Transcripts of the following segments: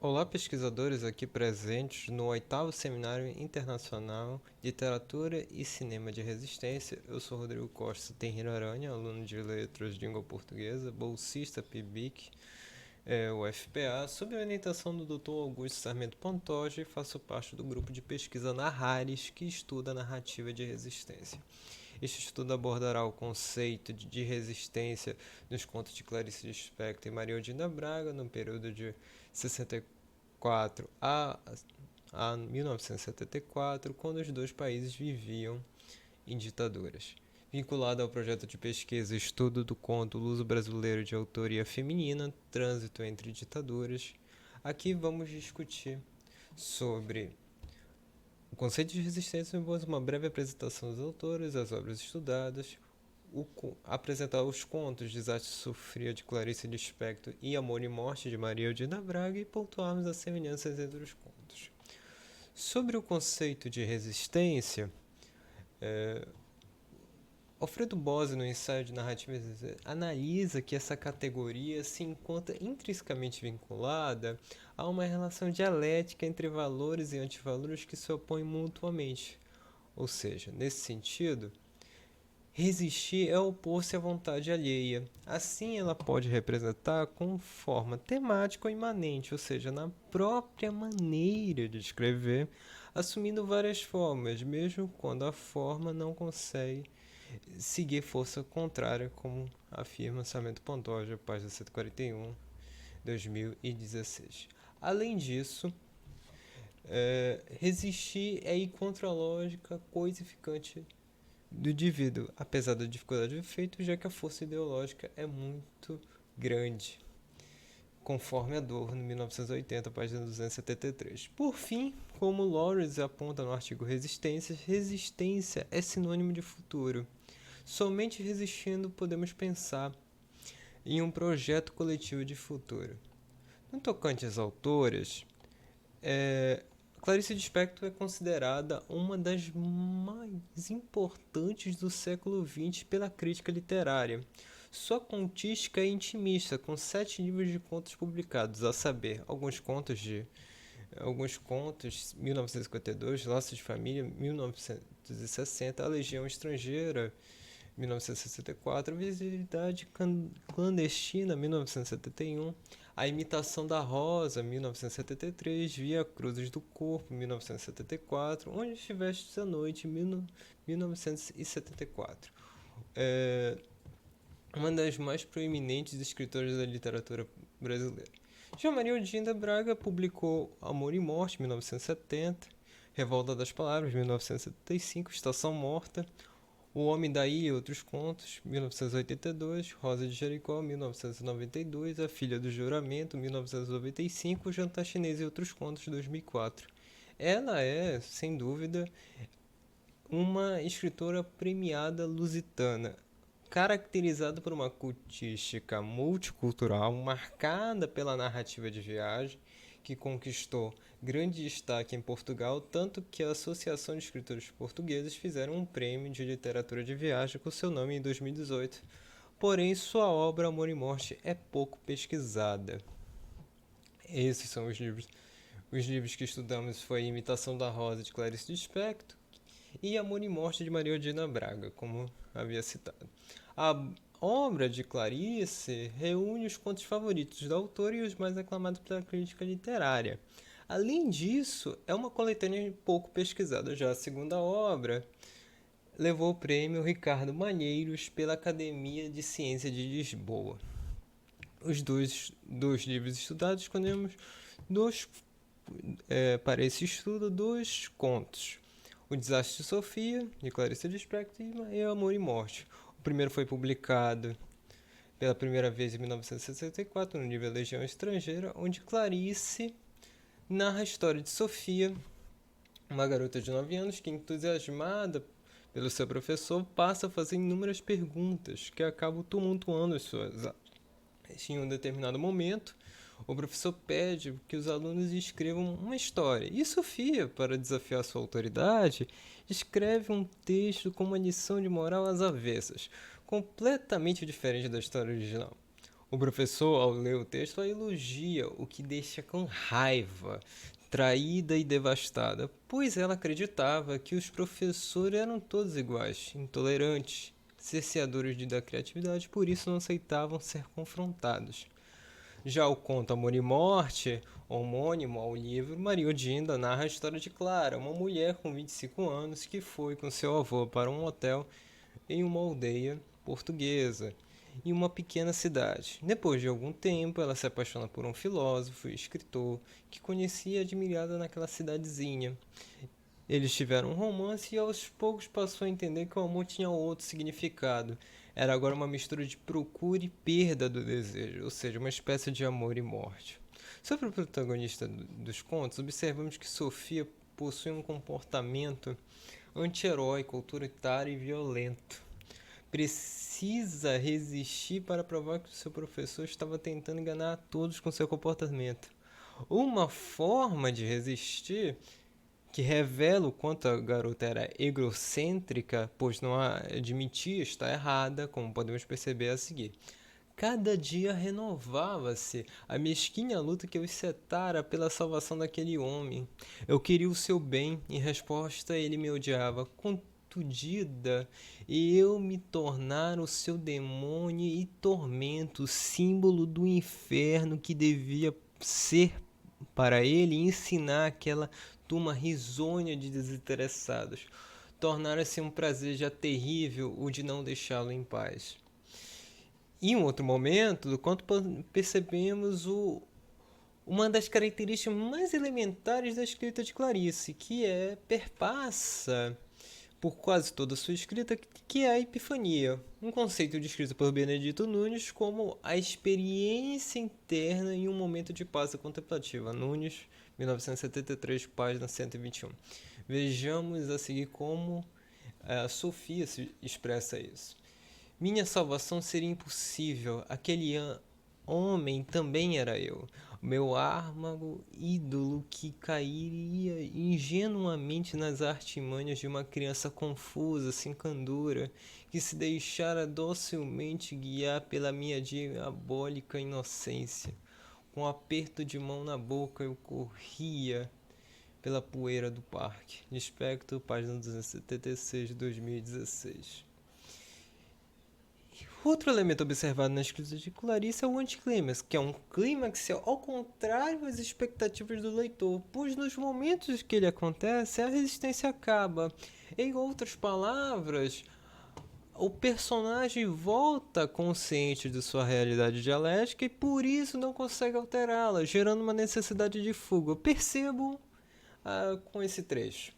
Olá, pesquisadores aqui presentes no 8º Seminário Internacional de Literatura e Cinema de Resistência. Eu sou Rodrigo Costa Tenreiro Aranha, aluno de Letras de Língua Portuguesa, bolsista PIBIC, UFPA, sob a orientação do Dr. Augusto Sarmento Pantoja, e faço parte do grupo de pesquisa Narrares, que estuda a narrativa de resistência. Este estudo abordará o conceito de resistência nos contos de Clarice Lispector e Maria Odinda Braga no período de 64 a 1974, quando os dois países viviam em ditaduras. Vinculado ao projeto de pesquisa Estudo do Conto Luso-Brasileiro de Autoria Feminina, Trânsito entre Ditaduras, aqui vamos discutir sobre o conceito de resistência, uma breve apresentação dos autores, as obras estudadas, apresentar os contos Desastre e Sofria de Clarice Lispector e Amor e Morte de Maria Eudina Braga e pontuarmos as semelhanças entre os contos. Sobre o conceito de resistência, Alfredo Bose, no ensaio de narrativa, analisa que essa categoria se encontra intrinsecamente vinculada a uma relação dialética entre valores e antivalores que se opõem mutuamente. Ou seja, nesse sentido, resistir é opor-se à vontade alheia. Assim, ela pode representar com forma temática ou imanente, ou seja, na própria maneira de escrever, assumindo várias formas, mesmo quando a forma não consegue seguir força contrária, como afirma Sarmento Pantoja, página 141, 2016. Além disso, resistir é ir contra a lógica coisificante do indivíduo, apesar da dificuldade do efeito, já que a força ideológica é muito grande, conforme Adorno, 1980, página 273. Por fim, como Lawrence aponta no artigo Resistência, resistência é sinônimo de futuro. Somente resistindo podemos pensar em um projeto coletivo de futuro. No tocante às autoras, Clarice Lispector é considerada uma das mais importantes do século XX pela crítica literária. Sua contística é intimista, com 7 livros de contos publicados, a saber, alguns contos, 1952, Laços de Família, 1960, A Legião Estrangeira, 1964, Visibilidade Clandestina, 1971, A Imitação da Rosa, 1973, Via Cruzes do Corpo, 1974, Onde Estiveste essa Noite, 1974. Uma das mais proeminentes escritoras da literatura brasileira. João Maria Odinda Braga publicou Amor e Morte, 1970, Revolta das Palavras, 1975, Estação Morta, O Homem da Ilha e Outros Contos, 1982, Rosa de Jericó, 1992, A Filha do Juramento, 1995, O Jantar Chinês e Outros Contos, 2004. Ela é, sem dúvida, uma escritora premiada lusitana, caracterizada por uma cultística multicultural, marcada pela narrativa de viagem, que conquistou grande destaque em Portugal, tanto que a Associação de Escritores Portugueses fizeram um prêmio de literatura de viagem com seu nome em 2018. Porém, sua obra Amor e Morte é pouco pesquisada. Esses são os livros. Os livros que estudamos foi Imitação da Rosa, de Clarice Lispector, e Amor e Morte, de Maria Eudina Braga, como havia citado. A obra de Clarice reúne os contos favoritos da autora e os mais aclamados pela crítica literária. Além disso, é uma coletânea pouco pesquisada. Já a segunda obra levou o prêmio Ricardo Malheiros pela Academia de Ciência de Lisboa. Os dois livros estudados escolhemos para esse estudo 2 contos. O Desastre de Sofia, de Clarice Lispector, e Amor e Morte. O primeiro foi publicado pela primeira vez em 1964 no livro Legião Estrangeira, onde Clarice narra a história de Sofia, uma garota de 9 anos que, entusiasmada pelo seu professor, passa a fazer inúmeras perguntas que acabam tumultuando as suas aulas. Em um determinado momento, o professor pede que os alunos escrevam uma história. E Sofia, para desafiar sua autoridade, escreve um texto com uma lição de moral às avessas, completamente diferente da história original. O professor, ao ler o texto, a elogia, o que deixa com raiva, traída e devastada, pois ela acreditava que os professores eram todos iguais, intolerantes, cerceadores da criatividade, por isso não aceitavam ser confrontados. Já o conto Amor e Morte, homônimo ao livro, Maria Odinda narra a história de Clara, uma mulher com 25 anos que foi com seu avô para um hotel em uma aldeia portuguesa, em uma pequena cidade. Depois de algum tempo, ela se apaixona por um filósofo e escritor que conhecia e admirava naquela cidadezinha. Eles tiveram um romance e aos poucos passou a entender que o amor tinha outro significado. Era agora uma mistura de procura e perda do desejo, ou seja, uma espécie de amor e morte. Sobre o protagonista dos contos, observamos que Sofia possui um comportamento anti-heróico, autoritário e violento. Precisa resistir para provar que o seu professor estava tentando enganar a todos com seu comportamento. Uma forma de resistir que revela o quanto a garota era egocêntrica, pois não admitia estar errada, como podemos perceber a seguir. Cada dia renovava-se a mesquinha luta que eu setara pela salvação daquele homem. Eu queria o seu bem, em resposta ele me odiava. Contundida, eu me tornara o seu demônio e tormento, símbolo do inferno que devia ser para ele ensinar aquela turma risonha de desinteressados. Tornara-se um prazer já terrível o de não deixá-lo em paz. Em um outro momento, do quanto percebemos uma das características mais elementares da escrita de Clarice, que perpassa por quase toda a sua escrita, que é a epifania, um conceito descrito por Benedito Nunes como a experiência interna em um momento de paz contemplativa. Nunes, 1973, página 121. Vejamos a seguir como a Sofia se expressa isso. Minha salvação seria impossível. Aquele homem também era eu. Meu âmago ídolo que cairia ingenuamente nas artimanhas de uma criança confusa, sem candura, que se deixara docilmente guiar pela minha diabólica inocência. Com um aperto de mão na boca eu corria pela poeira do parque. Lispector, página 276 de 2016. Outro elemento observado na escrita de Clarice é o anticlímax, que é um clímax ao contrário das expectativas do leitor, pois nos momentos que ele acontece, a resistência acaba. Em outras palavras, o personagem volta consciente de sua realidade dialética e por isso não consegue alterá-la, gerando uma necessidade de fuga. Percebo com esse trecho.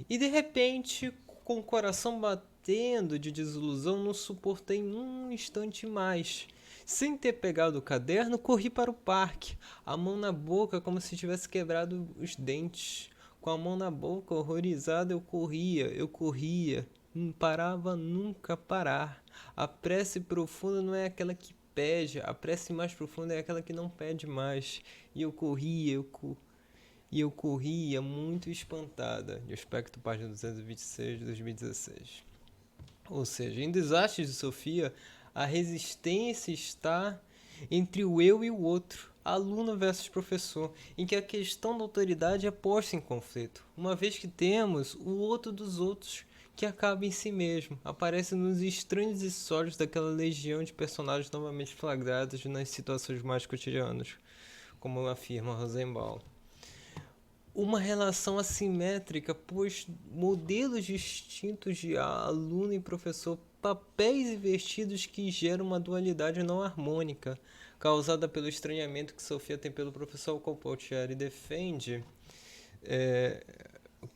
E de repente, com o coração batendo de desilusão, não suportei um instante mais. Sem ter pegado o caderno, corri para o parque, a mão na boca como se tivesse quebrado os dentes. Com a mão na boca, horrorizado, eu corria. Não parava nunca parar. A prece profunda não é aquela que pede, a prece mais profunda é aquela que não pede mais. E eu corria muito espantada. De aspecto, página 226 de 2016. Ou seja, em Desastres de Sofia, a resistência está entre o eu e o outro, aluno versus professor, em que a questão da autoridade é posta em conflito, uma vez que temos o outro dos outros que acaba em si mesmo, aparece nos estranhos e sólidos daquela legião de personagens novamente flagrados nas situações mais cotidianas, como afirma Rosenbaum. Uma relação assimétrica, pois modelos distintos de aluno e professor, papéis invertidos que geram uma dualidade não harmônica, causada pelo estranhamento que Sofia tem pelo professor Colpotieri defende,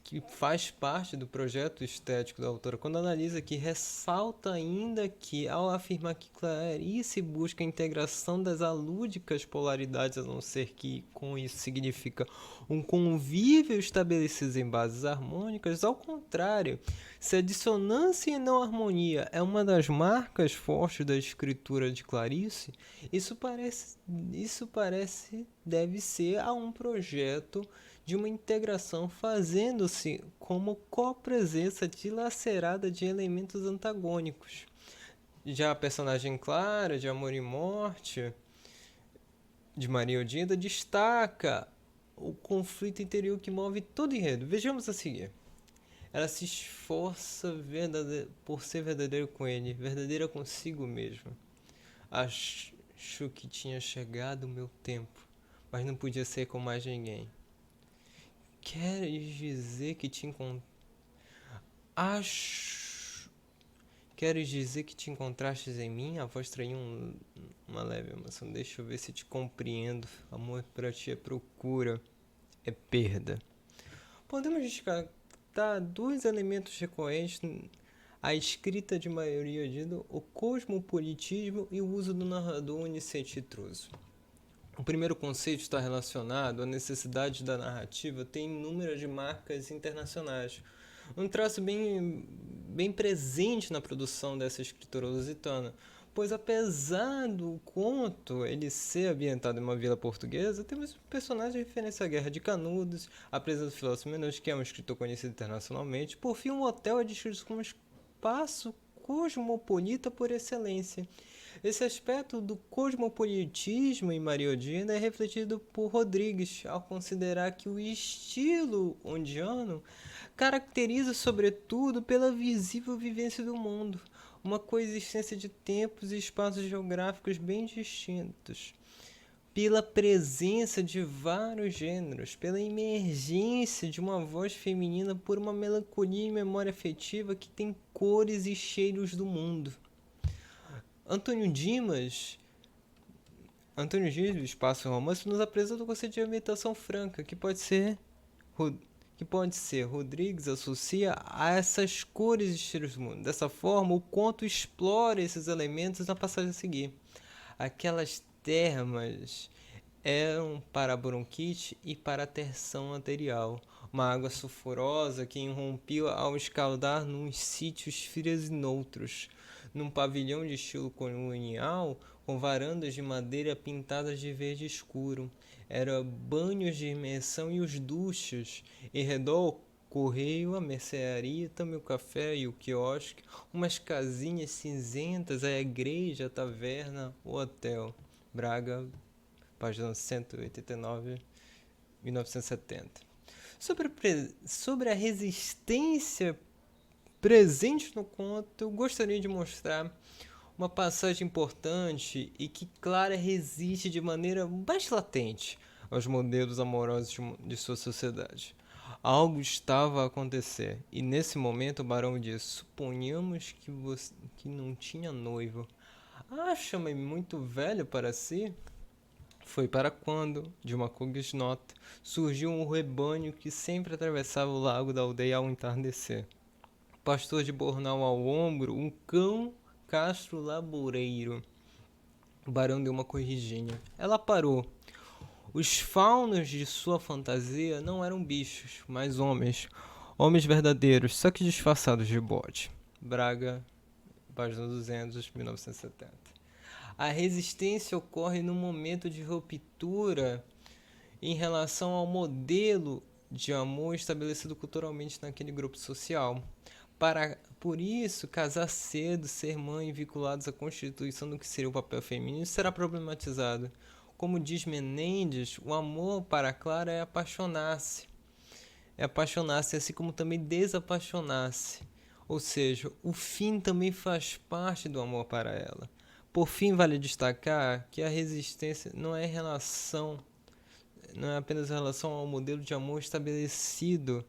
que faz parte do projeto estético da autora, quando analisa que ressalta ainda que, ao afirmar que Clarice busca a integração das alúdicas polaridades, a não ser que com isso significa um convívio estabelecido em bases harmônicas, ao contrário, se a dissonância e não harmonia é uma das marcas fortes da escritura de Clarice, isso parece deve ser a um projeto de uma integração fazendo-se como copresença dilacerada de elementos antagônicos. Já a personagem Clara, de Amor e Morte, de Maria Odinda destaca o conflito interior que move todo o enredo. Vejamos a seguir. Ela se esforça por ser verdadeira com ele, verdadeira consigo mesma. Acho que tinha chegado o meu tempo, mas não podia ser com mais ninguém. Queres dizer que te encont... Acho... Queres dizer que te encontrastes em mim? A voz traiu uma leve emoção. Deixa eu ver se te compreendo. Amor pra ti é procura, é perda. Podemos descartar dois elementos recorrentes à escrita de Maria Odinda: o cosmopolitismo e o uso do narrador onisciente e intruso. O primeiro conceito está relacionado à necessidade da narrativa ter inúmeras marcas internacionais, um traço bem presente na produção dessa escritora lusitana, pois apesar do conto ele ser ambientado em uma vila portuguesa, temos personagens de referência à Guerra de Canudos, a presença do filósofo Menos, que é um escritor conhecido internacionalmente. Por fim, um hotel é descrito como um espaço cosmopolita por excelência. Esse aspecto do cosmopolitismo em Maria Odinda é refletido por Rodrigues ao considerar que o estilo ondiano caracteriza sobretudo pela visível vivência do mundo, uma coexistência de tempos e espaços geográficos bem distintos, pela presença de vários gêneros, pela emergência de uma voz feminina, por uma melancolia e memória afetiva que tem cores e cheiros do mundo. Antônio Dimas, do Espaço Romance, nos apresenta o conceito de ambientação franca, que pode ser Rodrigues associa a essas cores e estilos do mundo. Dessa forma, o conto explora esses elementos na passagem a seguir. Aquelas termas eram para a bronquite e para a terção arterial, uma água sulfurosa que irrompia ao escaldar nos sítios frios e noutros, num pavilhão de estilo colonial, com varandas de madeira pintadas de verde escuro. Era banhos de imersão e os duchos, em redor correio, a mercearia, também o café e o quiosque, umas casinhas cinzentas, a igreja, a taverna, o hotel. Braga, página 189, 1970. Sobre a resistência presente no conto, eu gostaria de mostrar uma passagem importante e que Clara resiste de maneira mais latente aos modelos amorosos de sua sociedade. Algo estava a acontecer, e nesse momento o barão disse: suponhamos que não tinha noivo. Acha-me muito velho para si? Foi para quando, de uma cognota, surgiu um rebanho que sempre atravessava o lago da aldeia ao entardecer. Pastor de bornal ao ombro, um cão castro laboreiro. O barão deu uma corridinha. Ela parou. Os faunos de sua fantasia não eram bichos, mas homens. Homens verdadeiros, só que disfarçados de bode. Braga, página 200, 1970. A resistência ocorre num momento de ruptura em relação ao modelo de amor estabelecido culturalmente naquele grupo social. Por isso, casar cedo, ser mãe vinculados à constituição do que seria o papel feminino será problematizado. Como diz Menendez, o amor para Clara é apaixonar-se. É apaixonar-se, assim como também desapaixonar-se. Ou seja, o fim também faz parte do amor para ela. Por fim, vale destacar que a resistência não é apenas em relação ao modelo de amor estabelecido,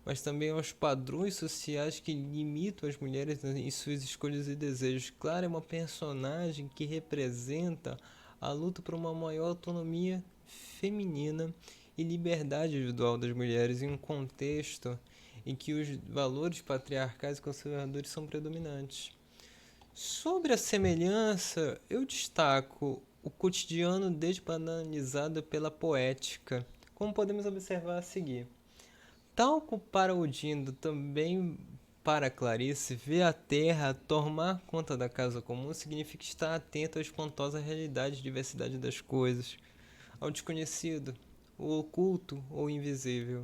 mas também aos padrões sociais que limitam as mulheres em suas escolhas e desejos. Clara é uma personagem que representa a luta por uma maior autonomia feminina e liberdade individual das mulheres em um contexto em que os valores patriarcais e conservadores são predominantes. Sobre a semelhança, eu destaco o cotidiano desbanalizado pela poética, como podemos observar a seguir. Tal como para Odinda, também para Clarice, ver a terra tomar conta da casa comum significa estar atento à espantosa realidade e diversidade das coisas, ao desconhecido, o oculto ou invisível.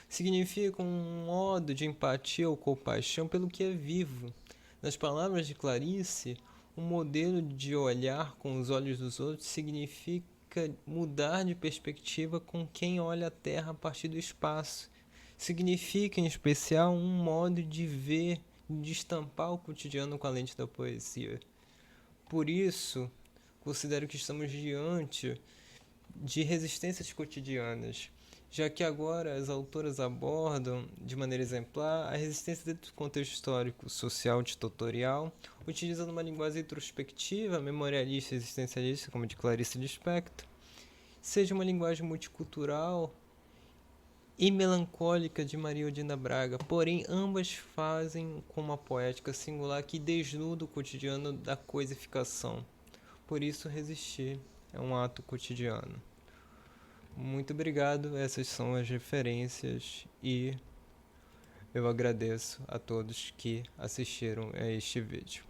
Significa um modo de empatia ou compaixão pelo que é vivo. Nas palavras de Clarice, um modelo de olhar com os olhos dos outros significa significa mudar de perspectiva com quem olha a Terra a partir do espaço. Significa, em especial, um modo de ver, de estampar o cotidiano com a lente da poesia. Por isso, considero que estamos diante de resistências cotidianas, já que agora as autoras abordam, de maneira exemplar, a resistência dentro do contexto histórico, social, ditatorial, utilizando uma linguagem introspectiva, memorialista e existencialista, como a de Clarice Lispector, seja uma linguagem multicultural e melancólica de Maria Odina Braga, porém ambas fazem com uma poética singular que desnuda o cotidiano da coisificação. Por isso resistir é um ato cotidiano. Muito obrigado, essas são as referências e eu agradeço a todos que assistiram a este vídeo.